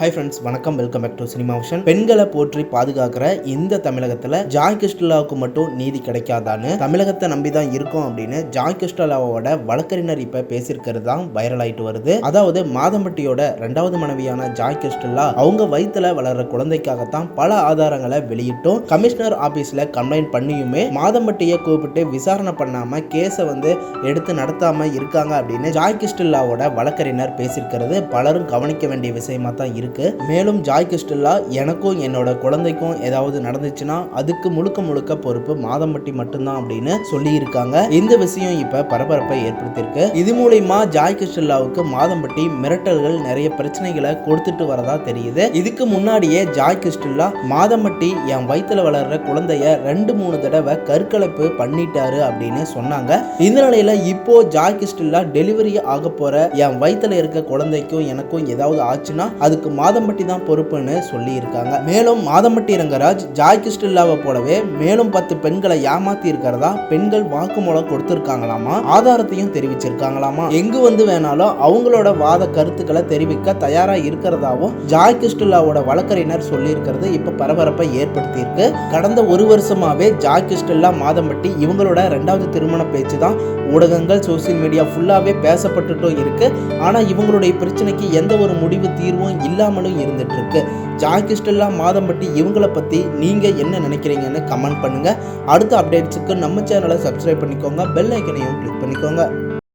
High friends, வணக்கம். Welcome back to cinema vision. பெண்களை போற்றி பாதுகாக்கிற இந்த தமிழகத்தில் ஜாய் கிறிஸ்டலாவுக்கு மட்டும் நீதி கிடைக்காதான்னு தமிழகத்தை நம்பி தான் இருக்கும் அப்படின்னு ஜாய் கிறிஸ்டலாவோட வழக்கறிஞர் இப்ப பேசியிருக்கிறது தான் வைரல் ஆயிட்டு வருது. அதாவது மாதம்பட்டியோட 2வது மனைவியான ஜாய் கிறிஸ்டலா அவங்க வயிற்றுல வளர்ற குழந்தைக்காகத்தான் பல ஆதாரங்களை வெளியிட்டும் கமிஷனர் ஆபீஸ்ல கம்ப்ளைண்ட் பண்ணியுமே மாதம்பட்டியை கூப்பிட்டு விசாரணை பண்ணாம கேஸை எடுத்து நடத்தாம இருக்காங்க அப்படின்னு ஜாய் கிறிஸ்டலாவோட வழக்கறிஞர் பேசியிருக்கிறது பலரும் கவனிக்க வேண்டிய விஷயமா தான் இருக்கு. மேலும் ஜாய் கிறிஸ்டலா எனக்கும் என்னோட குழந்தைக்கும் ஏதாவது நடந்துச்சுன்னா அதுக்கு முழுக்க பொறுப்பு மாதம்பட்டி மட்டும்தான் அப்படின்னு சொல்லி இருக்காங்க. இந்த விஷயம் இப்ப பரபரப்பை ஏற்படுத்தியிருக்கு. இது மூலமா ஜாய் கிறிஸ்டலாவுக்கு மாதம்பட்டி மிரட்டல்கள் நிறைய பிரச்சனைகளை கொடுத்துட்டு வரதா தெரியுது. இதுக்கு முன்னாடியே ஜாய் கிறிஸ்டலா மாதம்பட்டி என் வயிற்றுல வளர்ற குழந்தைய 2-3 தடவை கருக்கலைப்பு பண்ணிட்டாரு அப்படின்னு சொன்னாங்க. இந்த நிலையில இப்போ ஜாய் கிறிஸ்டலா டெலிவரி ஆக போற என் வயிற்றுல இருக்க குழந்தைக்கும் எனக்கும் ஏதாவது ஆச்சுன்னா அதுக்கு மாதம்பட்டி தான் பொறுப்புன்னு சொல்லி இருக்காங்க. மேலும் மாதம்பட்டி ரங்கராஜ் ஜாய் கிறிஸ்டலாவை போலவே மேலும் 10 பெண்களை ஏமாத்தி இருக்கிறதா பெண்கள் வாக்குமூலம் கொடுத்திருக்காங்களாமா. ஆதாரத்தையும் தெரிவிச்சிருக்காங்களாமா. எங்கு வேணாலும் அவங்களோட வாத கருத்துக்களை தெரிவிக்க தயாரா இருக்கிறதாவும் ஜாய் கிறிஸ்டலாவோட வழக்கறிஞர் சொல்லி இருக்கிறது இப்ப பரபரப்பை ஏற்படுத்தி இருக்கு. கடந்த 1 வருஷமாவே ஜாய் கிறிஸ்டலா மாதம்பட்டி இவங்களோட 2வது திருமண பேச்சு தான் ஊடகங்கள் சோசியல் மீடியா ஃபுல்லாவே பேசப்பட்டுட்டும் இருக்கு. ஆனா இவங்களுடைய பிரச்சனைக்கு எந்த ஒரு முடிவு தீர்வும் இல்லாமலும் இருந்துட்டு இருக்கு. ஜாய் கிறிஸ்டலா மாதம்பட்டி இவங்களை பத்தி நீங்க என்ன நினைக்கிறீங்கன்னு கமெண்ட் பண்ணுங்க. அடுத்த அப்டேட்ஸுக்கு நம்ம சேனலை சப்ஸ்கிரைப் பண்ணிக்கோங்க, பெல் ஐக்கனையும் கிளிக் பண்ணிக்கோங்க.